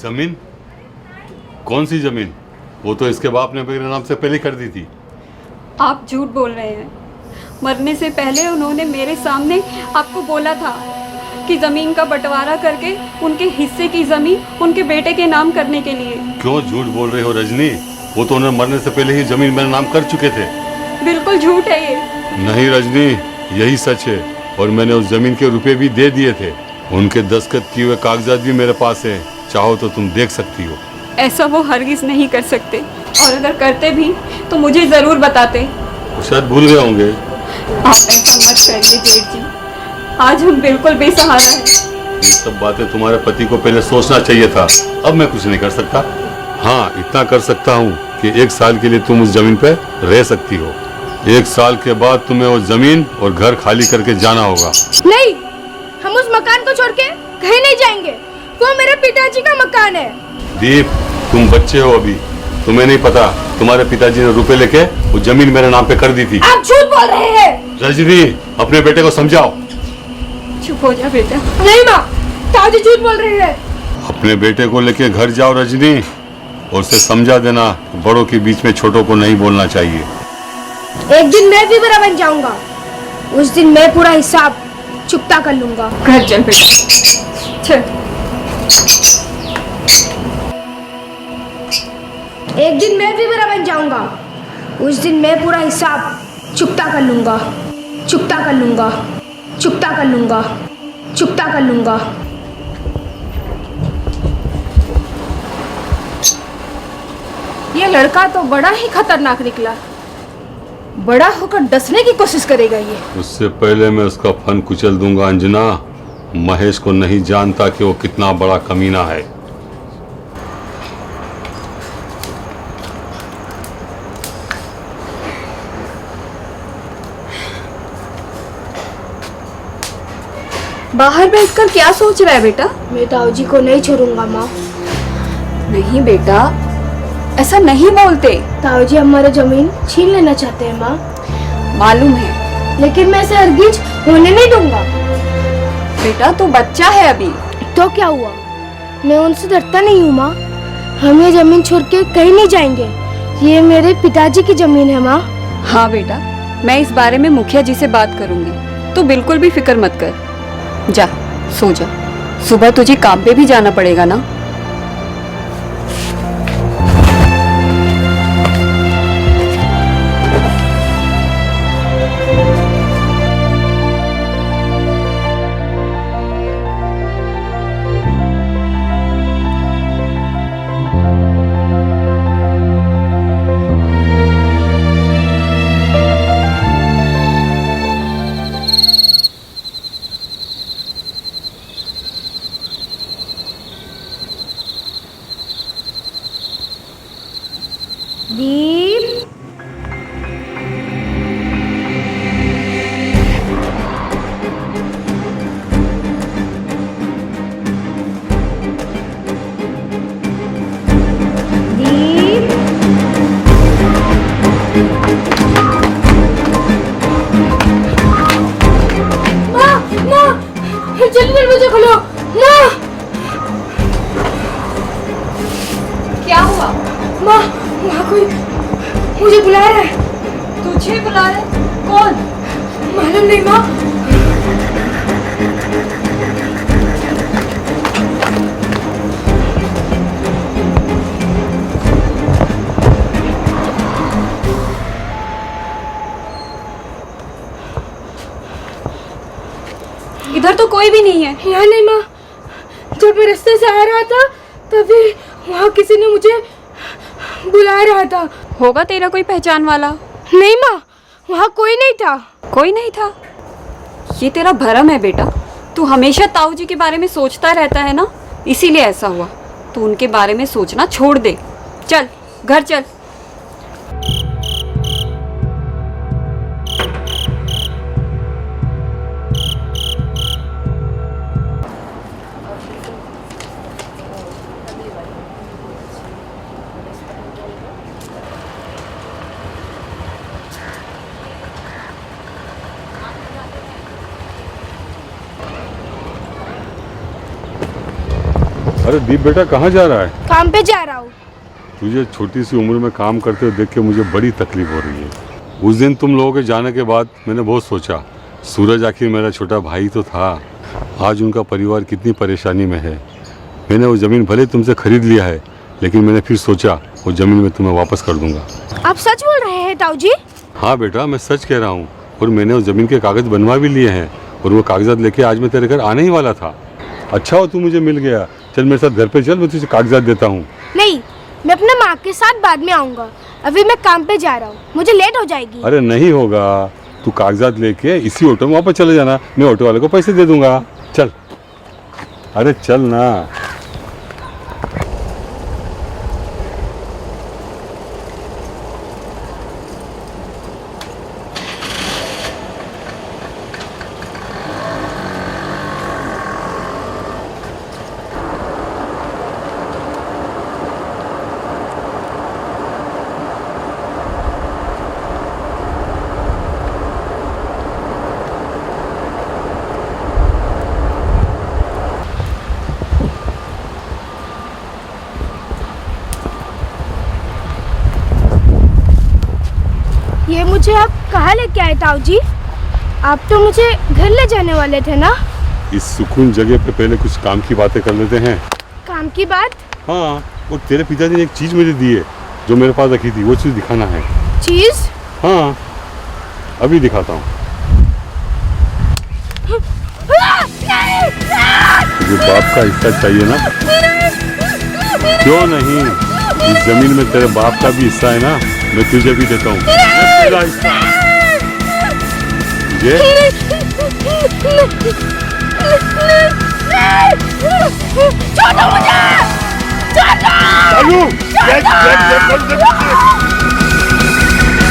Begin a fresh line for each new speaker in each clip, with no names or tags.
जमीन? कौन सी जमीन? वो तो इसके बाप ने मेरे नाम से पहले कर दी थी।
आप झूठ बोल रहे हैं। मरने से पहले उन्होंने मेरे सामने आपको बोला था कि जमीन का बंटवारा करके उनके हिस्से की जमीन उनके बेटे के नाम करने के लिए।
क्यों झूठ बोल रहे हो रजनी? वो तो उन्हें मरने से पहले ही जमीन मेरे नाम कर चुके थे।
बिल्कुल झूठ है ये।
नहीं रजनी, यही सच है। और मैंने उस जमीन के रुपए भी दे दिए थे। उनके दस्तखत किए हुए कागजात भी मेरे पास है, चाहो तो तुम देख सकती हो।
ऐसा वो हरगिज नहीं कर सकते, और अगर करते भी तो मुझे जरूर बताते।
वो शायद भूल गए होंगे।
आप ऐसा मत करिए जेठ जी, आज हम बिल्कुल बेसहारा हैं।
ये सब बातें तुम्हारे पति को पहले सोचना चाहिए था। अब मैं कुछ नहीं कर सकता। हाँ, इतना कर सकता हूँ कि 1 साल के लिए तुम उस जमीन पे रह सकती हो। 1 साल के बाद तुम्हें वो जमीन और घर खाली करके जाना होगा।
नहीं, हम उस मकान को छोड़ के कहीं नहीं जाएंगे। वो मेरे पिताजी का मकान है।
दीप, तुम बच्चे हो अभी, तुम्हें नहीं पता तुम्हारे पिताजी ने रुपए लेके वो जमीन मेरे नाम पे कर दी थी।
आप झूठ बोल रहे हैं।
रजनी, अपने बेटे को समझाओ।
चुप हो जा बेटा।
नहीं माँ, ताऊ जी झूठ बोल रहे हैं।
अपने बेटे को लेके घर जाओ रजनी, और उसे समझा देना बड़ों के बीच में छोटों को नहीं बोलना चाहिए।
एक दिन मैं भी बड़ा बन जाऊंगा। उस दिन मैं पूरा हिसाब चुकता कर लूंगा।
घर चल बेटा, चल।
एक दिन मैं भी बड़ा बन जाऊंगा। उस दिन मैं पूरा हिसाब चुकता कर लूंगा। चुकता कर लूंगा। चुकता कर लूंगा। चुकता कर लूंगा।
ये लड़का तो बड़ा ही खतरनाक निकला। बड़ा होकर डसने की कोशिश करेगा ये।
उससे पहले मैं उसका फन कुचल दूंगा अंजना। महेश को नहीं जानता कि वो कितना बड़ा कमीना है।
बाहर बैठकर क्या सोच रहा है बेटा?
मैं ताऊ जी को नहीं छोड़ूंगा माँ।
नहीं बेटा, ऐसा नहीं बोलते।
ताऊ जी हमारी जमीन छीन लेना चाहते हैं माँ।
मालूम है,
लेकिन मैं इसे हरगिज होने नहीं दूंगा।
बेटा तू बच्चा है अभी।
तो क्या हुआ? मैं उनसे डरता नहीं हूँ माँ। हम ये जमीन छोड़ के कहीं नहीं जाएंगे। ये मेरे पिताजी की जमीन है माँ।
हाँ बेटा, मैं इस बारे में मुखिया जी से बात करूंगी। तू बिल्कुल भी फिक्र मत कर। जा, सो जा। सुबह तुझे काम पे भी जाना पड़ेगा ना।
दीप, दीप, माँ, माँ, जल्दी दरवाजा खोलो। माँ,
क्या हुआ?
माँ, वहाँ कोई मुझे बुला रहा है।
तुझे बुला रहे? कौन?
मालूम नहीं माँ।
इधर तो कोई भी नहीं है।
यहाँ नहीं माँ। जब मैं रास्ते से आ रहा था तभी वहाँ किसी ने मुझे बुला रहा था।
होगा तेरा कोई पहचान वाला।
नहीं माँ, वहाँ कोई नहीं था।
कोई नहीं था? ये तेरा भरम है बेटा। तू हमेशा ताऊ जी के बारे में सोचता रहता है ना, इसीलिए ऐसा हुआ। तू उनके बारे में सोचना छोड़ दे। चल घर चल।
अरे दीप बेटा कहाँ जा रहा है?
काम पे जा रहा हूँ।
तुझे छोटी सी उम्र में काम करते हुए देख के मुझे बड़ी तकलीफ हो रही है। उस दिन तुम लोगों के जाने के बाद मैंने बहुत सोचा, सूरज आखिर मेरा छोटा भाई तो था, आज उनका परिवार कितनी परेशानी में है। मैंने वो ज़मीन भले तुमसे खरीद लिया है, लेकिन मैंने फिर सोचा वो ज़मीन मैं तुम्हें वापस कर दूंगा।
आप सच बोल रहे हैं ताऊ जी?
हाँ बेटा, मैं सच कह रहा हूँ। और मैंने उस ज़मीन के कागज़ बनवा भी लिए हैं, और वो कागजात लेके आज मैं तेरे घर आने ही वाला था। अच्छा हो तू मुझे मिल गया। चल मेरे साथ घर पे चल, मैं तुझे कागजात देता हूँ।
नहीं, मैं अपने माँ के साथ बाद में आऊँगा। अभी मैं काम पे जा रहा हूँ, मुझे लेट हो जाएगी।
अरे नहीं होगा, तू कागजात लेके इसी ऑटो में वापस चले जाना, मैं ऑटो वाले को पैसे दे दूंगा। चल, अरे चल ना।
ये मुझे आप कहाँ लेके आए ताऊ जी? आप तो मुझे घर ले जाने वाले थे ना?
इस सुकून जगह पे पहले कुछ काम की बातें कर लेते हैं।
काम की बात?
हाँ, और तेरे पिताजी ने एक चीज मुझे दी है जो मेरे पास रखी थी, वो चीज दिखाना है।
चीज?
हाँ, अभी दिखाता हूँ। तुझे बाप का हिस्सा चाहिए ना? क्यों नहीं, इस जमीन में तेरे बाप का भी हिस्सा है ना, मैं तुझे भी देता हूँ। तेरा हिस्सा ये
छोड़ो मुझे!
चालू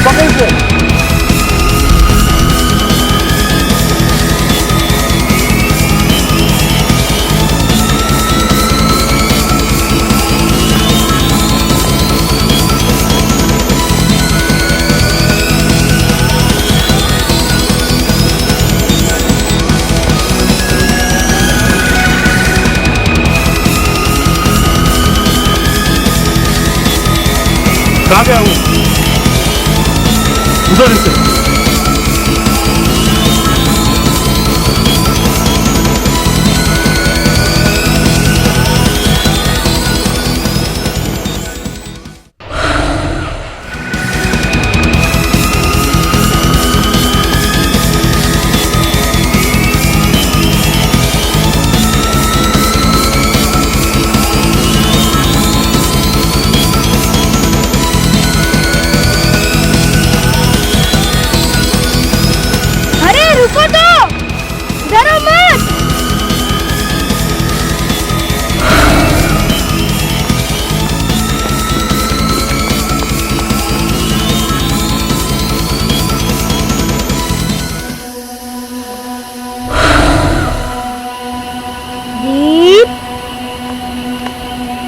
पकड़ से। कहाँ गया हूँ? उधर से।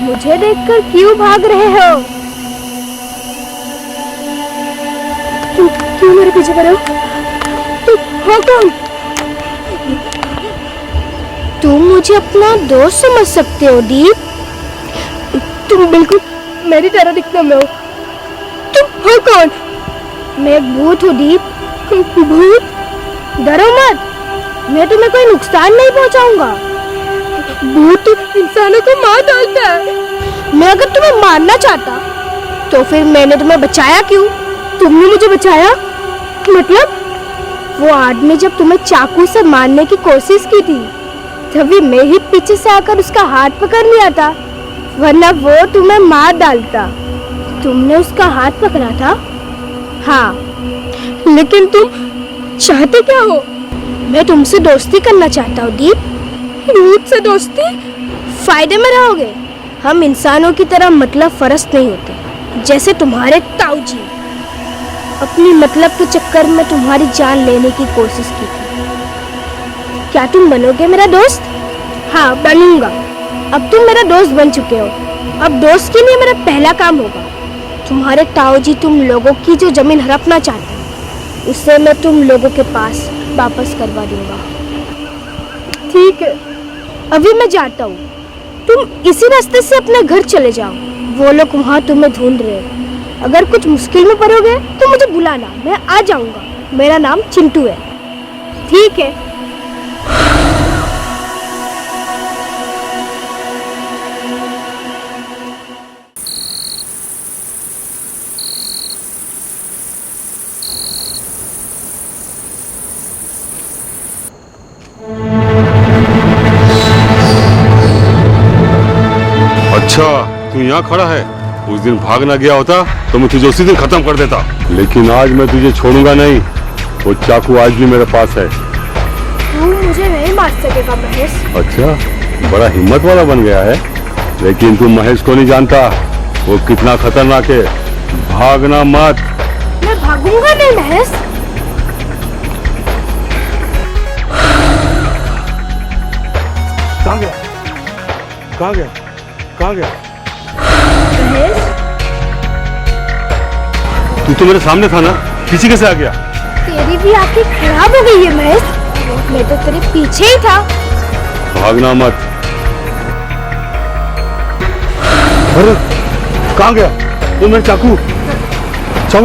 मुझे देखकर क्यों भाग रहे हो? क्यों मेरे पीछे पड़े हो? तुम हो कौन? तुम मुझे अपना दोस्त समझ सकते हो दीप? तुम बिल्कुल मेरी तरह दिखने में हो। तुम हो कौन? मैं एक भूत हूँ दीप। भूत? डरो मत, मैं तुम्हें कोई नुकसान नहीं पहुंचाऊंगा। भूत इंसानों को मार डालता है। मैं अगर तुम्हें मारना चाहता तो फिर मैंने तुम्हें बचाया क्यों? तुमने मुझे बचाया? मतलब वो आदमी जब तुम्हें चाकू से मारने की कोशिश की थी तभी मैं ही पीछे से आकर उसका हाथ पकड़ लिया था, वरना वो तुम्हें मार डालता। तुमने उसका हाथ पकड़ा था? हाँ, लेकिन तुम चाहते क्या हो? मैं तुमसे दोस्ती करना चाहता हूँ दीप। भूत से दोस्ती? फायदे में रहोगे। हम इंसानों की तरह मतलब फरस्त नहीं होते, जैसे तुम्हारे ताऊ जी अपनी मतलब के चक्कर में तुम्हारी जान लेने की कोशिश की थी। क्या तुम बनोगे मेरा दोस्त? हाँ, बनूंगा। अब तुम मेरा दोस्त बन चुके हो। अब दोस्त के लिए मेरा पहला काम होगा, तुम्हारे ताऊ जी तुम लोगों की जो जमीन हड़पना चाहते हैं उससे मैं तुम लोगों के पास वापस करवा दूंगा। ठीक है, अभी मैं जाता हूँ। तुम इसी रास्ते से अपने घर चले जाओ, वो लोग वहाँ तुम्हें ढूंढ रहे हैं। अगर कुछ मुश्किल में पड़ोगे तो मुझे बुलाना, मैं आ जाऊंगा। मेरा नाम चिंटू है। ठीक है।
अच्छा, तू यहाँ खड़ा है। उस दिन भाग ना गया होता तो मैं तुझे उसी दिन खत्म कर देता, लेकिन आज मैं तुझे छोड़ूंगा नहीं। वो चाकू आज भी मेरे पास है।
तू मुझे नहीं मार सकेगा महेश।
अच्छा, बड़ा हिम्मत वाला बन गया है, लेकिन तू महेश को नहीं जानता, वो कितना खतरनाक है। भागना मत।
मैं भागूंगा नहीं महेश।
कहाँ गया? कहाँ गया? कहाँ गया?
महेश,
तू तो मेरे सामने था ना, पीछे कैसे आ गया?
तेरी भी आंखें खराब हो गई है महेश। मैं तो तेरे पीछे ही था।
भागना मत। अरे कहाँ गया? वो मेरा चाकू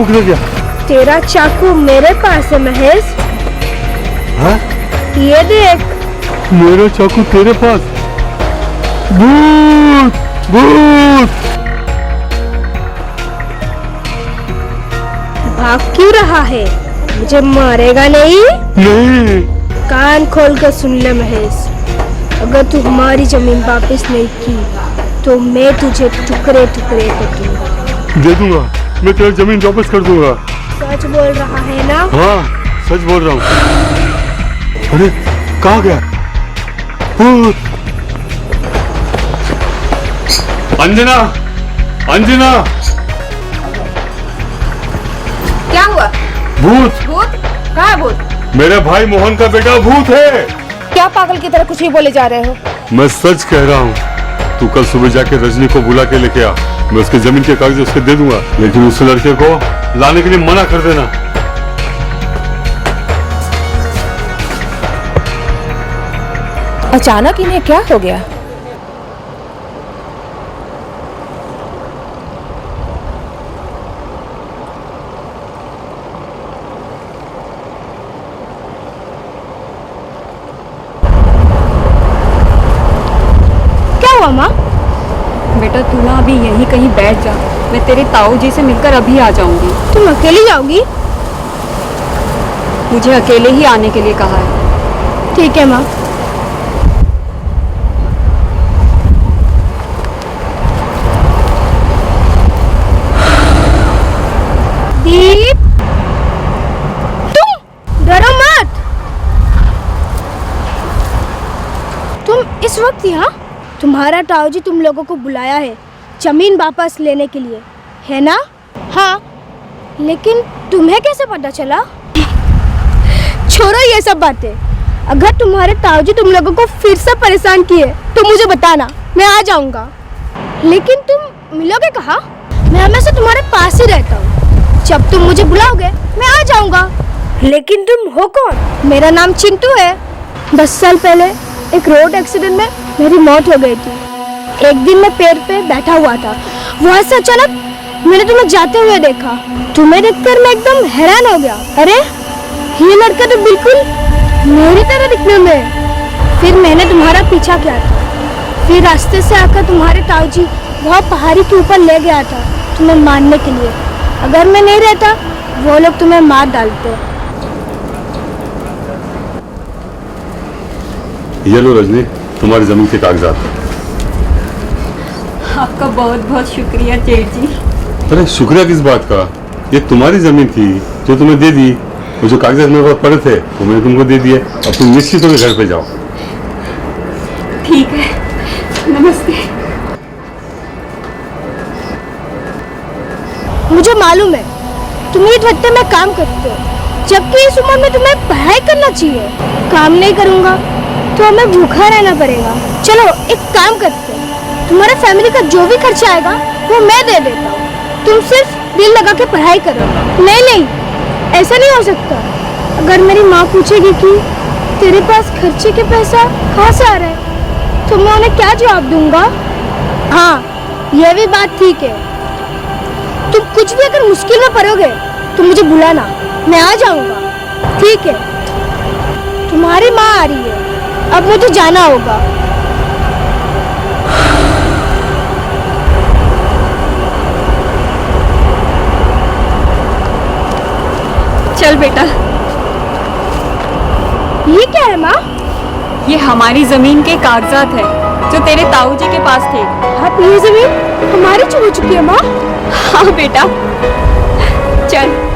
किधर गया?
तेरा चाकू मेरे पास है महेश।
हाँ?
ये देख।
मेरा चाकू तेरे पास? भूत! भूत!
भाग क्यों रहा है? मुझे मारेगा नहीं?
नहीं।
कान खोल कर सुन ले महेश, अगर तू हमारी जमीन वापस नहीं की तो मैं तुझे टुकड़े टुकड़े कर दूंगा।
दे दूंगा, मैं तेरी जमीन वापस कर दूंगा।
सच बोल रहा है ना?
हाँ, सच बोल रहा हूँ। अरे कहाँ गया? भूत! अंजना! अंजना!
क्या हुआ?
भूत!
भूत? कहाँ है भूत?
मेरे भाई मोहन का बेटा भूत है।
क्या पागल की तरह कुछ ही बोले जा रहे हो?
मैं सच कह रहा हूँ। तू कल सुबह जाके रजनी को बुला के लेके आ, मैं उसके जमीन के कागज उसके दे दूंगा, लेकिन उस लड़के को लाने के लिए मना कर देना।
अचानक इन्हें क्या हो गया?
मामा?
बेटा तू ना अभी यहीं कहीं बैठ जा, मैं तेरे ताऊ जी से मिलकर अभी आ जाऊंगी।
तुम अकेली जाओगी?
मुझे अकेले ही आने के लिए कहा है।
ठीक है माँ। दीप, तुम डरो मत। तुम इस वक्त यहाँ? तुम्हारा ताऊ जी तुम लोगों को बुलाया है जमीन वापस लेने के लिए, है ना? हाँ, लेकिन तुम्हें कैसे पता चला? छोड़ो ये सब बातें। अगर तुम्हारे ताऊ जी तुम लोगों को फिर से परेशान किए तो मुझे बताना, मैं आ जाऊंगा। लेकिन तुम मिलोगे कहाँ? मैं हमेशा तुम्हारे पास ही रहता हूँ। जब तुम मुझे बुलाओगे मैं आ जाऊंगा। लेकिन तुम हो कौन? मेरा नाम चिंटू है। 10 साल पहले एक रोड एक्सीडेंट में मेरी मौत हो गई थी। एक दिन मैं पेड़ पे बैठा हुआ था, वहाँ से अचानक मैंने तुम्हें जाते हुए देखा। तुम्हें देखकर मैं एकदम हैरान हो गया। अरे ये लड़का तो बिल्कुल मेरी तरह दिखने में। फिर मैंने तुम्हारा पीछा किया था। फिर रास्ते से आकर तुम्हारे ताऊ जी वहाँ पहाड़ी के ऊपर ले गया था तुम्हें मारने के लिए। अगर मैं नहीं रहता वो लोग तुम्हें मार डालते।
ये लो रजनी, तुम्हारी जमीन के कागजात।
आपका बहुत बहुत शुक्रिया जेठ जी।
अरे शुक्रिया किस बात का? ये तुम्हारी जमीन थी जो तुम्हें दे दी। वो जो कागजात मेरे पास पड़े थे वो मैंने तुमको दे दिए। अब तुम निश्चित होकर घर पे जाओ।
ठीक है, नमस्ते।
मुझे मालूम है तुम ये ठट्टे में काम करते हो, जबकि इस उम्र में तुम्हें पढ़ाई करना चाहिए। काम नहीं करूँगा तो हमें भूखा रहना पड़ेगा। चलो एक काम करते हैं, तुम्हारे फैमिली का जो भी खर्चा आएगा वो मैं दे देता हूँ। तुम सिर्फ दिल लगा के पढ़ाई करो। नहीं नहीं, ऐसा नहीं हो सकता। अगर मेरी माँ पूछेगी कि तेरे पास खर्चे के पैसा कहाँ से आ रहा है तो मैं उन्हें क्या जवाब दूंगा? हाँ, यह भी बात ठीक है। तुम कुछ भी अगर मुश्किल में पड़ोगे तो मुझे बुलाना, मैं आ जाऊंगा। ठीक है? तुम्हारी माँ आ रही है, अब मुझे जाना होगा।
चल बेटा।
ये क्या है माँ?
ये हमारी जमीन के कागजात है जो तेरे ताऊजी के पास थे।
अब ये जमीन हमारी हो चुकी है माँ?
हाँ बेटा, चल।